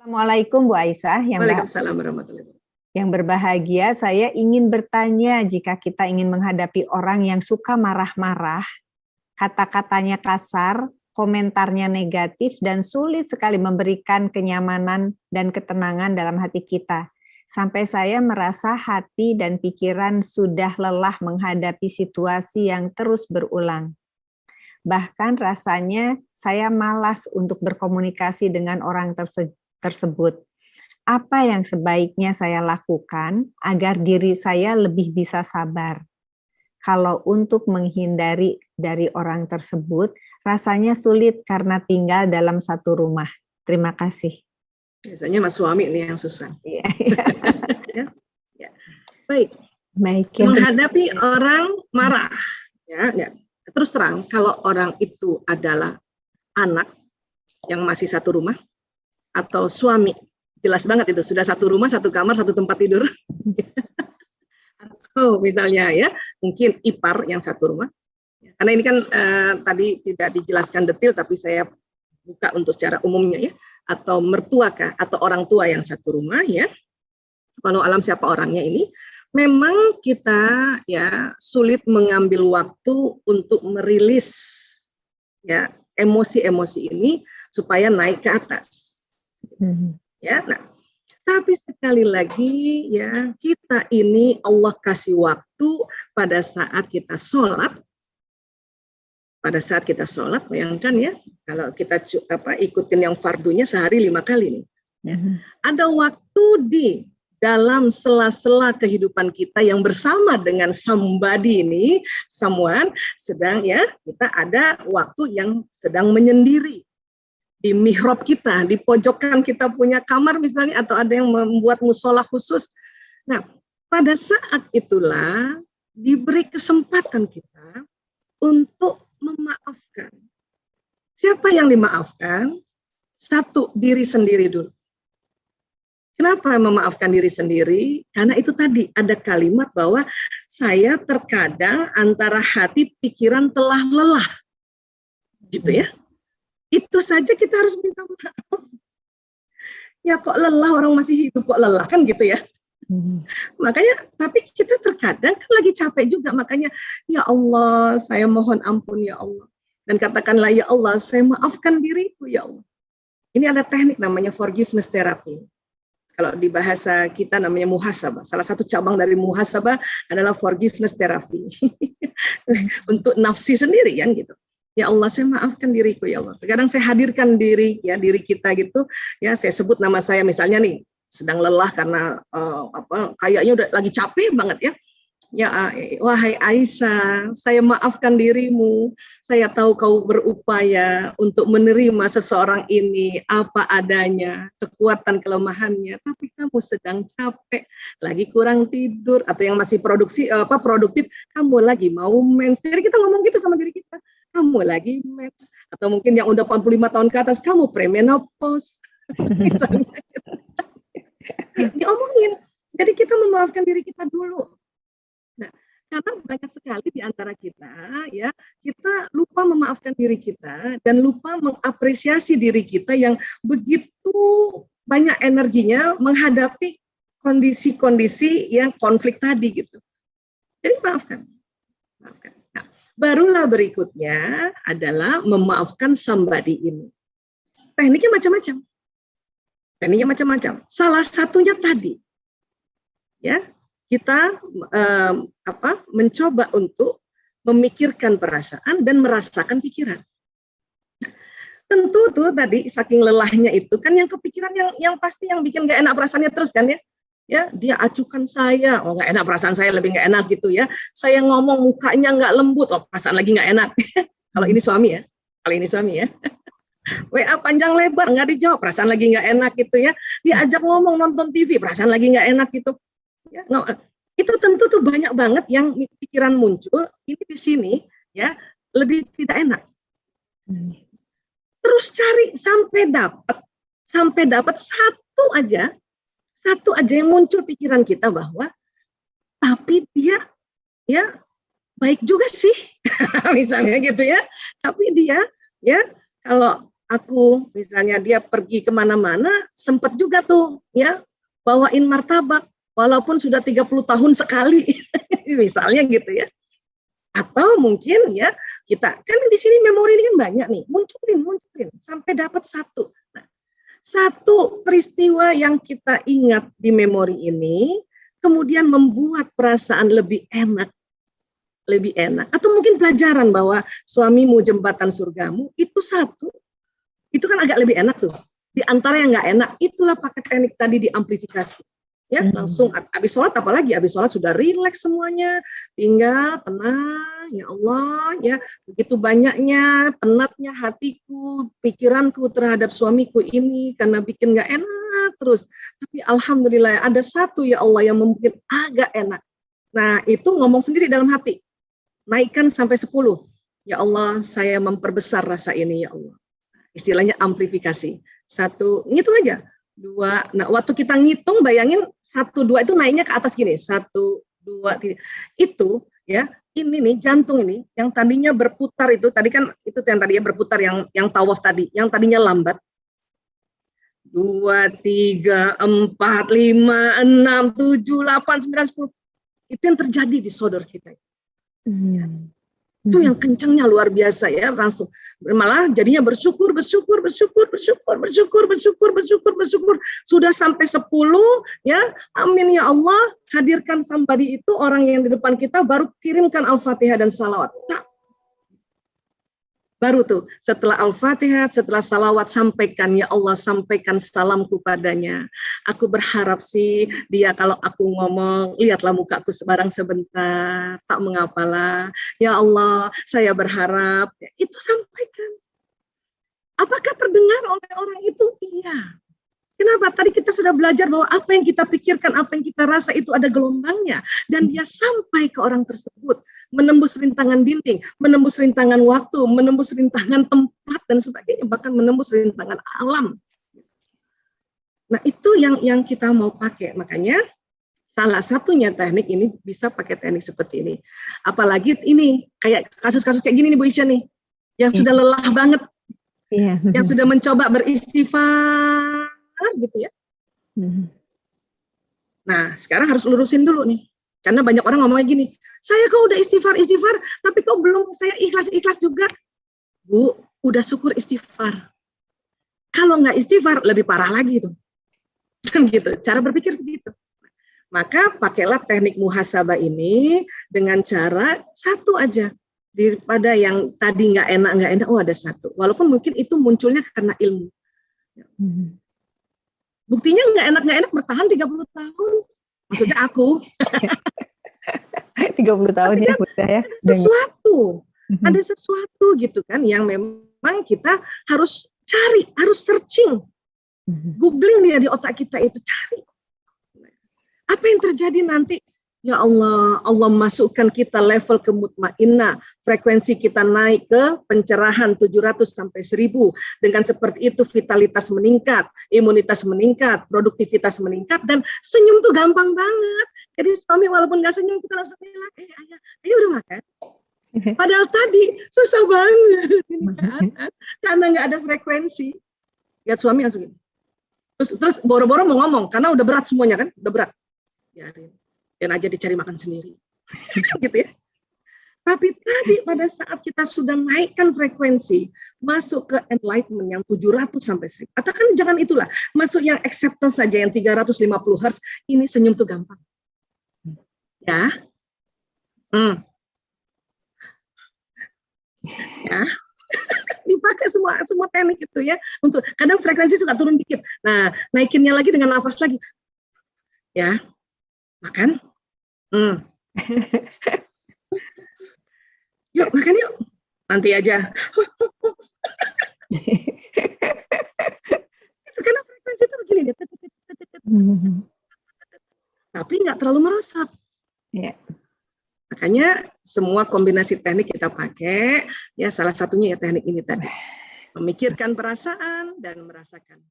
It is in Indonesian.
Assalamualaikum Bu Aisyah. Waalaikumsalam warahmatullahi wabarakatuh. Yang berbahagia, saya ingin bertanya, jika kita ingin menghadapi orang yang suka marah-marah, kata-katanya kasar, komentarnya negatif, dan sulit sekali memberikan kenyamanan dan ketenangan dalam hati kita. Sampai saya merasa hati dan pikiran sudah lelah menghadapi situasi yang terus berulang. Bahkan rasanya saya malas untuk berkomunikasi dengan orang tersebut. Apa yang sebaiknya saya lakukan agar diri saya lebih bisa sabar? Kalau untuk menghindari dari orang tersebut, rasanya sulit karena tinggal dalam satu rumah. Terima kasih. Biasanya mas suami nih yang susah. Ya. Baik. Menghadapi orang marah, ya. Terus terang, kalau orang itu adalah anak yang masih satu rumah atau suami, jelas banget itu sudah satu rumah, satu kamar, satu tempat tidur. Atau misalnya ya, mungkin ipar yang satu rumah. Karena ini kan tadi tidak dijelaskan detail, tapi saya buka untuk secara umumnya ya. Atau mertua kah, atau orang tua yang satu rumah ya. Walau alam siapa orangnya ini. Memang kita ya sulit mengambil waktu untuk merilis ya emosi-emosi ini supaya naik ke atas. Ya, nah, tapi sekali lagi ya kita ini Allah kasih waktu pada saat kita sholat. Pada saat kita sholat, bayangkan ya kalau kita ikutin yang fardunya sehari 5 kali nih. Ya. Ada waktu di dalam sela-sela kehidupan kita yang bersama dengan somebody ini, someone, sedang ya, kita ada waktu yang sedang menyendiri. Di mihrab kita, di pojokan kita punya kamar misalnya, atau ada yang membuat musola khusus. Nah, pada saat itulah diberi kesempatan kita untuk memaafkan. Siapa yang dimaafkan? Satu, diri sendiri dulu. Kenapa memaafkan diri sendiri? Karena itu tadi ada kalimat bahwa saya terkadang antara hati pikiran telah lelah. Gitu ya. Itu saja kita harus minta maaf. Ya kok lelah, orang masih hidup kok lelah kan gitu ya. Makanya tapi kita terkadang kan lagi capek juga, makanya ya Allah saya mohon ampun ya Allah. Dan katakanlah ya Allah saya maafkan diriku ya Allah. Ini ada teknik namanya forgiveness therapy. Kalau di bahasa kita namanya muhasabah. Salah satu cabang dari muhasabah adalah forgiveness therapy. Untuk nafsi sendiri kan gitu. Ya Allah, saya maafkan diriku ya Allah. Kadang saya hadirkan diri kita gitu. Ya, saya sebut nama saya misalnya nih, sedang lelah karena kayaknya udah lagi capek banget ya. Ya, wahai Aisyah, saya maafkan dirimu. Saya tahu kau berupaya untuk menerima seseorang ini apa adanya, kekuatan kelemahannya, tapi kamu sedang capek, lagi kurang tidur, atau yang masih produktif, kamu lagi mau mens. Jadi kita ngomong gitu sama diri kita, kamu lagi mens, atau mungkin yang udah 45 tahun ke atas, kamu premenopause, misalnya. Diomongin. Jadi kita memaafkan diri kita dulu. Nah, karena banyak sekali di antara kita, ya, kita lupa memaafkan diri kita dan lupa mengapresiasi diri kita yang begitu banyak energinya menghadapi kondisi-kondisi yang konflik tadi gitu. Jadi maafkan. Nah, barulah berikutnya adalah memaafkan somebody ini. Tekniknya macam-macam. Salah satunya tadi, ya. Kita mencoba untuk memikirkan perasaan dan merasakan pikiran. Tentu tuh tadi saking lelahnya itu kan yang kepikiran yang pasti yang bikin gak enak perasaannya terus kan ya. Ya, dia acukan saya, oh gak enak perasaan saya lebih gak enak gitu ya. Saya ngomong mukanya gak lembut, oh perasaan lagi gak enak. Kalau ini suami ya. WA panjang lebar nggak dijawab, perasaan lagi nggak enak gitu ya. Diajak ngomong nonton TV, perasaan lagi nggak enak gitu. Ya, itu tentu tuh banyak banget yang pikiran muncul. Ini di sini ya lebih tidak enak. Terus cari sampai dapat satu aja yang muncul pikiran kita bahwa tapi dia ya baik juga sih, misalnya gitu ya. Tapi dia ya kalau aku misalnya dia pergi kemana-mana, sempat juga tuh ya bawain martabak, walaupun sudah 30 tahun sekali, misalnya gitu ya. Atau mungkin ya kita kan di sini memori ini kan banyak nih, munculin sampai dapat satu. Nah, satu peristiwa yang kita ingat di memori ini, kemudian membuat perasaan lebih enak, atau mungkin pelajaran bahwa suamimu jembatan surgamu, itu satu, itu kan agak lebih enak tuh. Di antara yang nggak enak, itulah pakai teknik tadi diamplifikasi. Ya, langsung habis sholat, apalagi habis sholat sudah rileks semuanya, tinggal tenang, ya Allah, ya begitu banyaknya penatnya hatiku, pikiranku terhadap suamiku ini karena bikin nggak enak terus. Tapi alhamdulillah ada satu ya Allah yang mungkin agak enak. Nah itu ngomong sendiri dalam hati, naikkan sampai 10. Ya Allah, saya memperbesar rasa ini ya Allah. Istilahnya amplifikasi. Satu, ngitung aja. 2, nah waktu kita ngitung bayangin 1, 2 itu naiknya ke atas gini, 1, 2, 3. Itu ya, ini nih jantung ini yang tadinya berputar itu, tadi kan itu yang tadinya berputar yang tawaf tadi, yang tadinya lambat. 2, 3, 4, 5, 6, 7, 8, 9, 10. Itu yang terjadi di sodor kita. Itu yang kencangnya luar biasa ya, langsung malah jadinya bersyukur sudah sampai 10 ya, amin ya Allah, hadirkan somebody itu orang yang di depan kita, baru kirimkan Al-Fatihah dan salawat. Baru tuh setelah Al-Fatihah, setelah salawat, sampaikan ya Allah, sampaikan salamku padanya. Aku berharap sih dia kalau aku ngomong, lihatlah mukaku sebarang sebentar, tak mengapalah. Ya Allah, saya berharap itu sampaikan. Apakah terdengar oleh orang itu? Iya. Kenapa? Tadi kita sudah belajar bahwa apa yang kita pikirkan, apa yang kita rasa itu ada gelombangnya, dan dia sampai ke orang tersebut, menembus rintangan dinding, menembus rintangan waktu, menembus rintangan tempat dan sebagainya, bahkan menembus rintangan alam. Nah itu yang kita mau pakai, makanya salah satunya teknik ini bisa pakai teknik seperti ini. Apalagi ini kayak kasus-kasus kayak gini nih Bu Isya nih, yang sudah lelah banget, yang sudah mencoba beristighfar gitu ya. Nah sekarang harus lurusin dulu nih, karena banyak orang ngomongnya gini, saya kok udah istighfar, tapi kok belum saya ikhlas juga. Bu, udah syukur istighfar. Kalau nggak istighfar lebih parah lagi tuh. Kan gitu, cara berpikir gitu. Maka pakailah teknik muhasabah ini dengan cara satu aja, daripada yang tadi nggak enak, oh ada satu. Walaupun mungkin itu munculnya karena ilmu. Buktinya nggak enak bertahan 30 tahun. Maksudnya aku. 30 tahun ya, Bu ya. Ada sesuatu gitu kan yang memang kita harus cari, harus searching. Googling dia di otak kita itu, cari. Apa yang terjadi nanti? Ya Allah, Allah masukkan kita level ke mutmainnah, frekuensi kita naik ke pencerahan 700 sampai 1000. Dengan seperti itu vitalitas meningkat, imunitas meningkat, produktivitas meningkat, dan senyum tuh gampang banget. Jadi suami walaupun nggak senyum, kita langsung bilang, ayo udah makan. Padahal tadi susah banget, karena nggak ada frekuensi. Lihat suami langsung gini. Terus boro-boro mau ngomong, karena udah berat semuanya kan, udah berat. Biarin. Dan aja dicari makan sendiri. Gitu ya. Tapi tadi pada saat kita sudah naikkan frekuensi, masuk ke enlightenment yang 700 sampai 1000. Atau kan jangan itulah, masuk yang acceptance saja yang 350 Hz, ini senyum tuh gampang. Ya. Ya. Dipakai semua teknik itu ya. Untuk kadang frekuensi suka turun dikit. Nah, naikinnya lagi dengan nafas lagi. Ya. Makan. Yuk makan yuk. Nanti aja. Itu karena frekuensi itu begini. Tapi nggak terlalu merosot. Makanya semua kombinasi teknik kita pakai. Ya salah satunya ya teknik ini tadi. Memikirkan perasaan dan merasakan.